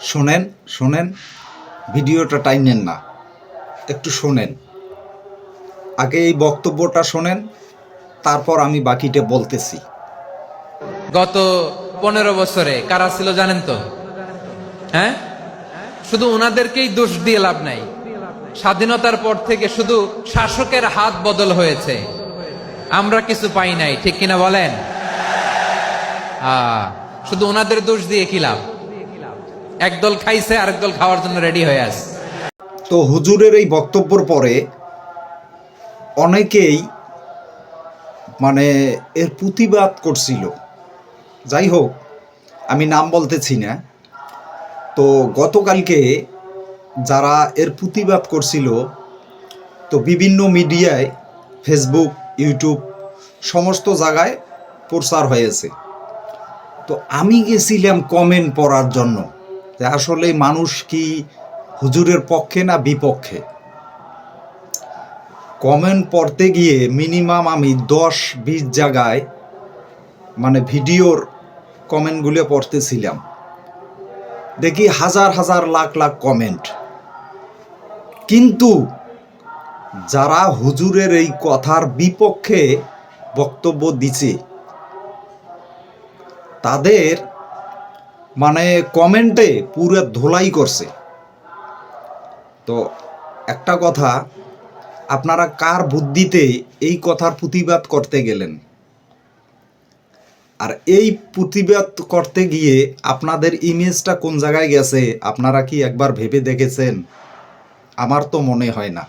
শোনেন শোনেন, ভিডিওটা টাইনেন না, একটু শোনেন। আগে এই বক্তব্যটা শোনেন, তারপর আমি বাকিটা বলতেছি। গত 15 বছরে কারা ছিল জানেন তো? হ্যাঁ, শুধু ওনাদেরকেই দোষ দিয়ে লাভ নাই। স্বাধীনতার পর থেকে শুধু শাসকের হাত বদল হয়েছে, আমরা কিছু পাই নাই। ঠিক কিনা বলেন? শুধু ওনাদের দোষ দিয়ে কি লাভ? একদল খাইছে, আরেক দল খাওয়ার জন্য রেডি হয়ে আছে। তো হুজুরের এই বক্তব্যের পরে অনেকেই এর প্রতিবাদ করছিল। যাই হোক, আমি নাম বলতেছি না। তো গতকালকে যারা এর প্রতিবাদ করছিল, তো বিভিন্ন মিডিয়ায়, ফেসবুক, ইউটিউব সমস্ত জায়গায় প্রচার হয়েছে। তো আমি গেছিলাম কমেন্ট পড়ার জন্য যে আসলে মানুষ কি হুজুরের পক্ষে না বিপক্ষে। কমেন্ট পড়তে গিয়ে মিনিমাম আমি 10-20 জায়গায় ভিডিওর কমেন্টগুলো পড়তেছিলাম, দেখি হাজার হাজার লাখ লাখ কমেন্ট। কিন্তু যারা হুজুরের এই কথার বিপক্ষে বক্তব্য দিছে তাদের কমেন্টে পুরো ধোলাই করছে। তো একটা কথা, আপনারা কার বুদ্ধিতে এই কথার প্রতিবাদ করতে গেলেন? আর এই প্রতিবাদ করতে গিয়ে আপনাদের ইমেজটা কোন জায়গায় গেছে আপনারা কি একবার ভেবে দেখেছেন? আমার তো মনে হয় না।